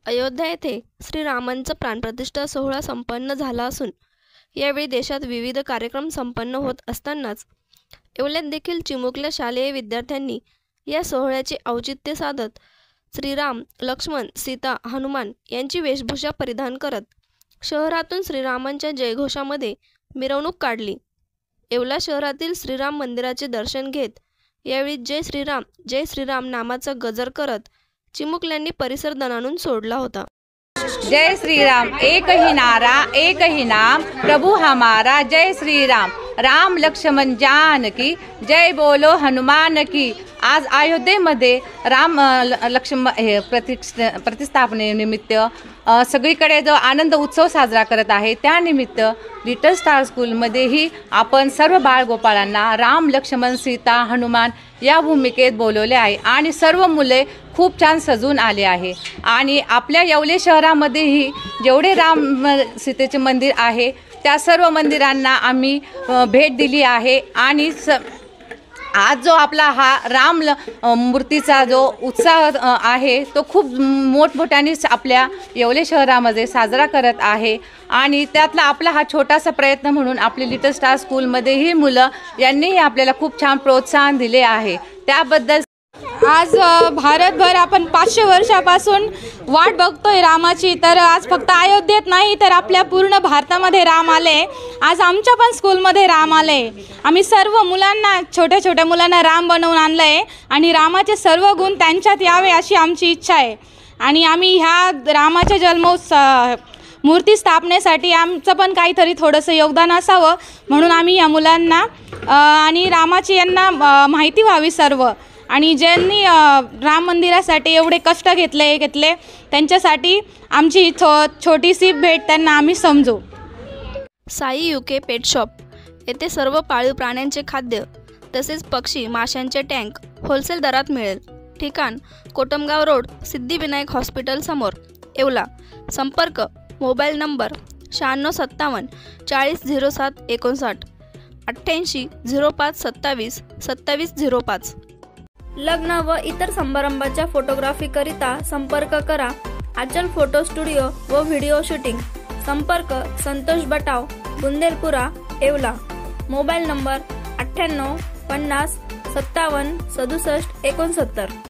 अयोध्या येथे श्रीरामांचा प्राणप्रतिष्ठा सोहळा संपन्न झाला असून यावेळी देशात विविध कार्यक्रम संपन्न होत असतानाच येवल्यात देखील चिमुकल्या शालेय विद्यार्थ्यांनी या सोहळ्याचे औचित्य साधत श्रीराम, लक्ष्मण, सीता, हनुमान यांची वेशभूषा परिधान करत शहरातून श्रीरामांच्या जयघोषामध्ये मिरवणूक काढली। येवला शहरातील श्रीराम मंदिराचे दर्शन घेत यावेळी जय श्रीराम नामाचा गजर करत चिमुकल्यांनी परिसर दणाणून सोडला होता। जय श्री राम, एक ही नारा एक ही नाम, प्रभु हमारा जय श्री राम, राम लक्ष्मण जानकी जय बोलो हनुमान की। आज अयोध्येमध्ये राम लक्ष्मण प्रतिष्ठापनेनिमित्त सगळीकडे जो आनंद उत्सव साजरा करत आहे त्यानिमित्त लिटल स्टार स्कूलमध्येही आपण सर्व बाळगोपाळांना राम, लक्ष्मण, सीता, हनुमान या भूमिकेत बोलवले आहे आणि सर्व मुले खूप छान सजून आले आहे। आणि आपल्या येवले शहरामध्येही जेवढे राम सीतेचे मंदिर आहे त्या सर्व मंदिरांना आम्ही भेट दिली आहे आणि आज जो आपला हा राम मूर्तीचा जो उत्साह आहे तो खूप मोठमोठ्याने आपल्या येवले शहरामध्ये साजरा करत आहे आणि त्यातला आपला हा छोटासा प्रयत्न म्हणून आपले लिटल स्टार स्कूलमध्येही मुलं यांनीही आपल्याला खूप छान प्रोत्साहन दिले आहे। त्याबद्दल आज भारतभर आपण 500 वर्षापासून वाट बघतोय रामाची, तर आज फक्त अयोध्येत नाही तर आपल्या पूर्ण भारतामध्ये राम आले। आज आमच्या पण स्कूलमध्ये राम आले। आम्ही सर्व मुलांना, छोट्या छोट्या मुलांना राम बनवून आणलंय आणि रामाचे सर्व गुण त्यांच्यात यावे अशी आमची इच्छा आहे। आणि आम्ही ह्या रामाच्या मूर्ती स्थापनेसाठी आमचं पण काहीतरी थोडंसं योगदान असावं म्हणून आम्ही या मुलांना आणि रामाची यांना माहिती व्हावी सर्व, आणि ज्यांनी राम मंदिरासाठी एवढे कष्ट घेतले त्यांच्यासाठी आमची छोटीशी भेट त्यांना आम्ही समजू। साई युके पेट शॉप येथे सर्व पाळीव प्राण्यांचे खाद्य तसेच पक्षी माशांचे टँक होलसेल दरात मिळेल। ठिकाण कोटमगाव रोड, सिद्धिविनायक हॉस्पिटल समोर, येवला। संपर्क मोबाईल नंबर 9657 40 07 59 88 05 27 27 05। लग्न व इतर समारंभाच्या फोटोग्राफीकरिता संपर्क करा आचल फोटो स्टुडिओ व व्हिडिओ शूटिंग। संपर्क संतोष बटाव, बुंदेलपुरा, येवला। Mobile number 98 50 57 67 69।